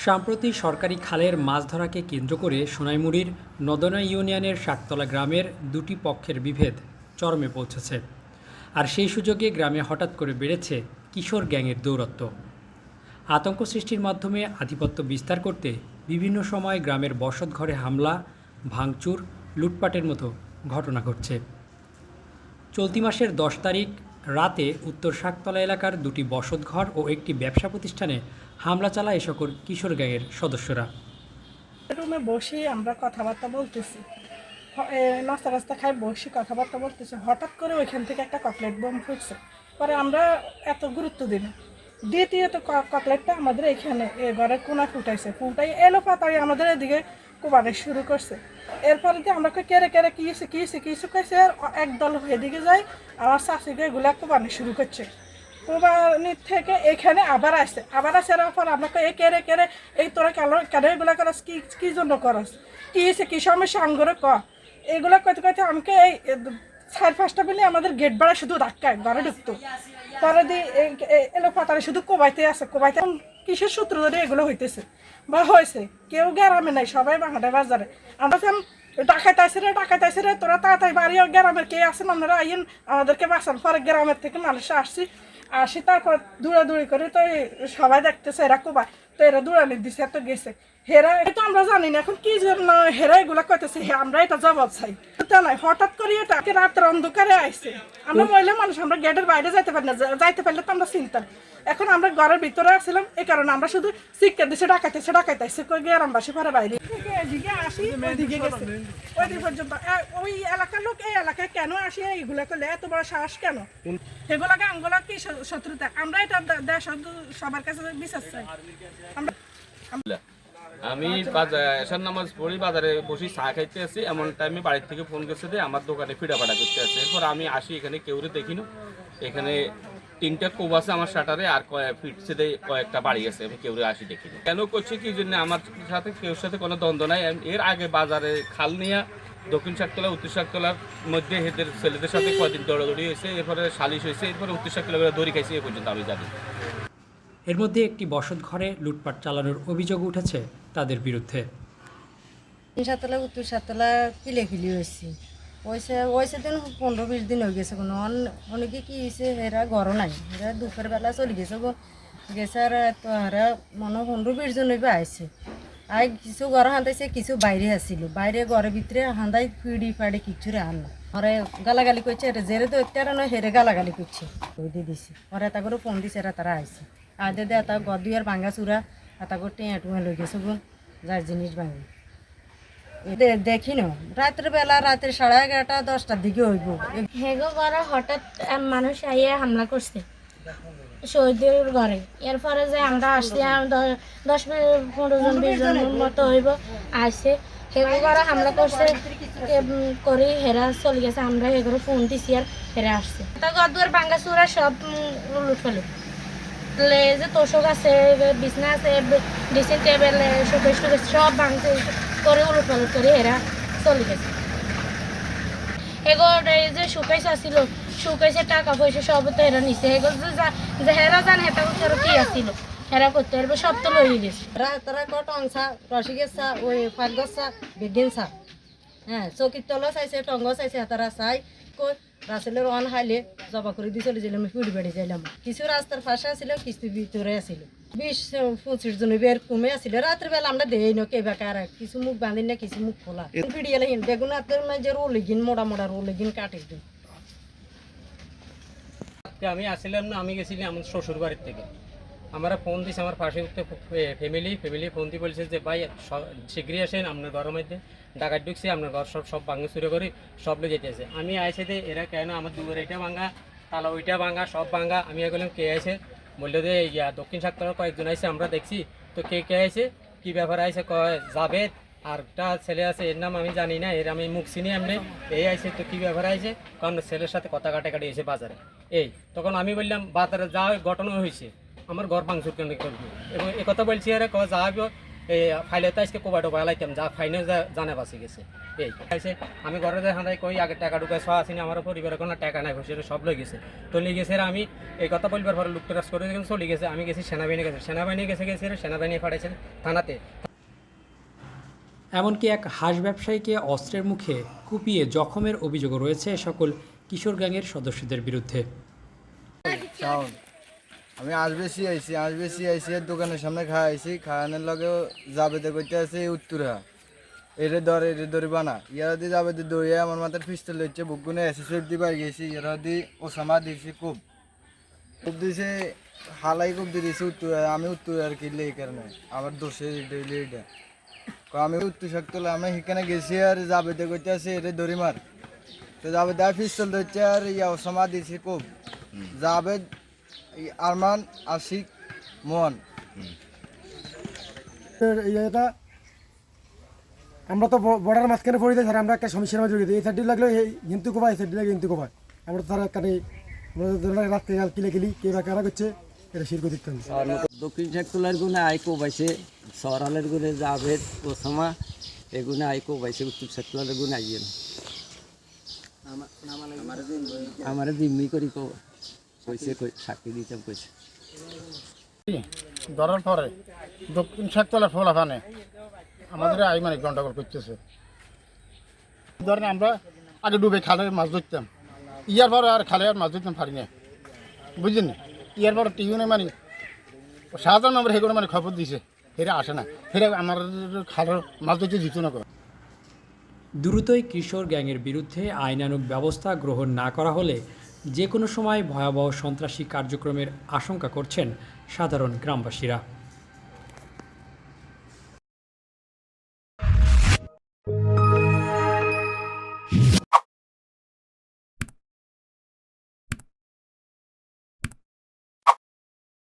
সম্প্রতি সরকারি খালের মাছ ধরাকে কেন্দ্র করে সোনাইমুড়ীর নদনা ইউনিয়নের শাকতলা গ্রামের দুটি পক্ষের বিভেদ চরমে পৌঁছেছে। আর সেই সুযোগে গ্রামে হঠাৎ করে বেড়েছে কিশোর গ্যাংয়ের দৌরত্ব। আতঙ্ক সৃষ্টির মাধ্যমে আধিপত্য বিস্তার করতে বিভিন্ন সময় গ্রামের বসতঘরে হামলা, ভাঙচুর, লুটপাটের মতো ঘটনা ঘটছে। চলতি মাসের 10 তারিখ রাতে উত্তর শাকতলা এলাকার দুটি বসতঘর ও একটি ব্যবসা প্রতিষ্ঠানে হামলা চালায় এ সকল কিশোর গ্যাংয়ের সদস্যরা। রুমে বসে আমরা কথাবার্তা বলতেছি, নাস্তা রাস্তা খাই বসে কথাবার্তা বলতেছি, হঠাৎ করে ওইখান থেকে একটা ককলেট বোম ফুটছে। পরে আমরা এত গুরুত্ব দিই না। দ্বিতীয়ত ককলেটটা আমাদের এখানে ঘরের কোনা ফুটাই এলো পাতাই আমাদের এদিকে কোবানো শুরু করছে। এরপরে দিয়ে আমরা কেড়ে কেড়ে কিছু কইছে, একদল এদিকে যাই, আমার শাশুকে এগুলা কোবানো শুরু করছে। কোরবানির থেকে এখানে আবার আসার পর আমরা কেড়ে কেড়ে এই তোরা কেন এগুলা করস, কি জন্য করস, কি সমস্যা আঙ্গুরে এগুলা কইতে কইতে আমাকে এই 4-5টা মিলে আমাদের গেট বাড়া শুধু ধাক্কায় ঘরে ঢুকতো। পরে দিয়ে এলো পাতারে শুধু কোবাইতে কিসের সূত্র ধরে এগুলো হইতেছে বা হয়েছে। কেউ গ্রামে নাই, সবাই বাংলাদেশ বাজারে। আমরা ডাকাইতাইছে রে তোরা তাড়াতাড়ি বাড়ি গ্রামের কে আছেন আপনারা আইন আমাদেরকে বাঁচান। পরে গ্রামের থেকে মানুষ আসি তারপর দৌড়াদৌড়ি করে তো সবাই দেখতেছে এরা কোবায়, তো এরা দৌড়ানি দিছে, এত গেছে হেরা। এটা আমরা জানি না এখন কি জন্য হেরা এগুলা করতেছে, আমরা এটা জবাব চাই। তা নয়, হঠাৎ করে এটা রাতের অন্ধকারে আইছে। আমরা মহিলা মানুষ, আমরা গেটের বাইরে যাইতে পারি না, যাইতে পারলে তো আমরা চিন্তা। এখন আমরা ঘরের ভিতরে আসছিলাম, এই কারণে আমরা শুধু শিক্ষা দিছে ডাকাইতেছে গ্রামবাসী পরে বাইরে এদিকে আসি, ওইদিকে গেছে ওইদিকে পর্যন্ত। ওই এলাকার লোক এই এলাকায় কেন আসি এইগুলা করলে, এত বড় সাহস কেন? এগুলাকে আঙ্গুলা কি শত্রুতা? আমরা এটা দেশ সবার কাছে বিচার চাই। আমি এসার নামাজ পড়ি, বাজারে বসে চা খাইতে আছি, এমন টাইমে বাড়ির থেকে ফোন করছে যে আমার দোকানে ফিডাফাডা করতে আছে। এরপর আমি আসি, এখানে কেউরে দেখিনো, এখানে 3টা কোব আছে আমার শাটারে, আর ফিটছে কয়েকটা বাড়ি আছে, আমি কেউরে আসি দেখিনি। কেন করছি কি জন্য, আমার সাথে কেউর সাথে কোনো দ্বন্দ্ব নাই। এর আগে বাজারে খাল নিয়ে দক্ষিণ শাকতলা উত্তর শাকতলার মধ্যে এদের ছেলেদের সাথে কয়েকদিন দৌড়াদৌড়ি হয়েছে, এরপরে সালিশ হয়েছে, এরপরে উত্তর শাকতলা দড়ি খাইছে, এ পর্যন্ত আমি জানি। এর মধ্যে একটি বসতঘরে লুটপাট চালানোর অভিযোগ উঠেছে তাদের বিরুদ্ধে। সাততলা উত্তর সাততলা কিলি হয়েছে, ওইসে দিন 15-20 দিন হয়ে গেছে। কোনো অনেকে কি হয়েছে, এরা ঘরও নাই, এরা দুপুর বেলা চলে গেছে গেছে। আর তো এরা মনে 15-20 জন হইবে আইছে। আর কিছু ঘর হান্দাইছে, কিছু বাইরে আসছিল, বাইরে ঘরের ভিতরে হান্দাই ফিড়ি ফাড়ি কিছু রে আনলো। ওরে গালাগালি করছে, এটা জেরে তো একটা নয়, হেরে গালাগালি করছে, ওই দিয়ে দিছে। ওরা এটা করে ফোন দিছে, এরা তারা আইছে আদে দে এটা গদ দুয়ার ভাঙ্গা চূড়া এটা করে টেঁয়া লই গেছে গো, যার জিনিস ভাঙি দেখি না। রাতের 11:30 10টার দিকে হইব। হেগো ঘরে হঠাৎ মানুষ আইয়া হামলা করছে শহীদের ঘরে। এরপরে যে আমরা আসছি 10-15 জন 20 জনের মতো হইব আসছে। হেগো ঘরে হামলা করছে করে হেরা চলে গেছে। আমরা হেগরে ফোন দিছি আর হেরা আসছে। তা গদুয়ার ভাঙ্গা চূড়া সব লুট ফেলে, যে তোষক আছে, বিছনা আছে, ড্রেসিং টেবিল, শোকেস সব ভাঙছে করে উলট পালট করে এরা চলে গেছে। এগুলো যে শুকাইছে আসছিল, শুকাইছে টাকা পয়সা সব তো এরা নিছে। এগুলো যে হেরা জানে হেটা কি আসছিল হেরা করতে পারবে, সব তো লই গেছে। তারা টংসা রসিকের চা, ওই পাকগছ চা, বেগেন চা, হ্যাঁ চকির তলা চাইছে, টঙ্গ চাইছে, তারা চাই কই রাসেলের অন হাইলে জবা করে দিয়ে চলে যাইলাম, ফুড়ি বাড়ি যাইলাম। কিছু রাস্তার পাশে আসছিল, কিছু ভিতরে আসছিল, 20-25 জন বের কমে আসছিল। রাত্রে বেলা আমরা দেই না কে বাকার, কিছু মুখ বাঁধি না, কিছু মুখ খোলা ফিড়ি এলে বেগুন হাতের মাঝে রোলিগিন মোড়া রোলিগিন কাটে দিন। আমি আসছিলাম না, আমি গেছিলাম আমার শ্বশুর বাড়ির থেকে। আমরা ফোন দিয়েছি আমার পাশে ফ্যামিলি ফোন দিয়ে বলছে যে ভাই শীঘ্রই আসেন, আপনার ঘরের মধ্যে ডাকাত ঢুকছে, আপনার ঘর সব ভাঙা চুরি করে সব লোক যেতেছে। আমি আইসে যে এরা কেন আমার দুয়ার এটা ভাঙা, তালা ওইটা ভাঙা, সব ভাঙা। আমি বললাম কে আছে, বললো যে দক্ষিণ শাকতলার কয়েকজন আইসে, আমরা দেখছি তো কে আইসে, কী ব্যাপার আইসে, কয় জাভেদ আর একটা ছেলে আছে, এর নাম আমি জানি না, এর আমি মুখ চিনি এমনি, এই আইসে তো কী ব্যাপার আইসে, কারণ ছেলের সাথে কথা কাটাকাটি এসে বাজারে। তখন আমি বললাম বাজারে যা ঘটনা হয়েছে, আমার ঘর ভাঙচুর কেন করবো, এবং একথা বলছি আরে যা এই ফাইলে তো আজকে কোবাটো বালাইতাম, যা ফাইনে জানে বাঁচে গেছে। এই খাইছে আমি ঘরে দেখা যায় কই আগে টাকা ঢুকায় সব আসিনি আমার পরিবারে কোনো টাকা নাই বসে সব লই গেছে তো লিয়ে গেছে আমি এই কথা বলবার পরে লুক ট্রাস করে যখন চলে গেছে আমি গেছি সেনাবাহিনী গেছে সেনাবাহিনী পাঠাইছেন থানাতে। এমনকি এক হাঁস ব্যবসায়ীকে অস্ত্রের মুখে কুপিয়ে জখমের অভিযোগও রয়েছে সকল কিশোর গ্যাংয়ের সদস্যদের বিরুদ্ধে। আমি আসবেছি আইসি দোকানের সামনে খাওয়াইছি খাওয়ানোর লগে জাবেদে করতে আছে উত্তরা এরে ধরে বানা ইয়ারা দিয়ে জাবেদে দৌড়ে আমার মাথার পিস্তল হচ্ছে বুকগুনে এসএসএফ দিয়ে পাই গেছি ইয়ারা দিয়ে ওসামা দিয়েছি খুব দিয়েছে হালাই খুব দিয়ে দিয়েছি উত্তরা আমি উত্তরা আর কিনলে এই কারণে আমার দোষে এটা আমি উত্তর শক্তলে আমি সেখানে গেছি আর জাবেদে করতে আছে এরে দড়ি মার তো জাবেদ পিস্তল ধরছে আর ইয়া ওসামা দিয়েছি খুব জাবেদ আরমান আশিক মোহন এটা আমরা তো বর্ডার মাঝখানে পড়ে যাই স্যার আমরা একটা সমস্যার মাঝে জড়িয়ে এই সাইডে লাগলে হিন্দু কোপায় এই সাইডে লাগে হিন্দু কোপায় আমরা তো তারা কানে রাস্তায় কিলে কে বা কারা করছে এটা শির করে দিতে দক্ষিণ শেখতলার গুণে আইকো বাইছে সরালের গুণে জাভেদ ওসামা এগুনে আইকো বাইছে উত্তর শেখতলার গুণে আইয়েন আমার জিম্মি করি কইছে সাক্ষী দিতাম কইছে ধরার পরে দক্ষিণ শেখতলার ফলাফানে আমাদের মানে গন্ডগোল করতেছে ধরেন আমরা আগে ডুবে খালে মাছ ধরতাম ইয়ার পরে আর খালে আর মাছ ধরতাম পারি না বুঝলেন না ইয়ার পরে টিউনে মানে সাধারণ আমরা সেগুলো মানে খবর দিছে ফেরে আসে না ফেরে আমার খালের মাছ ধরতে দিত না। দ্রুতই কিশোর গ্যাংয়ের বিরুদ্ধে আইনানুগ ব্যবস্থা গ্রহণ না করা হলে যে কোনো সময় ভয়াবহ সন্ত্রাসী কার্যক্রমের আশঙ্কা করছেন সাধারণ গ্রামবাসীরা।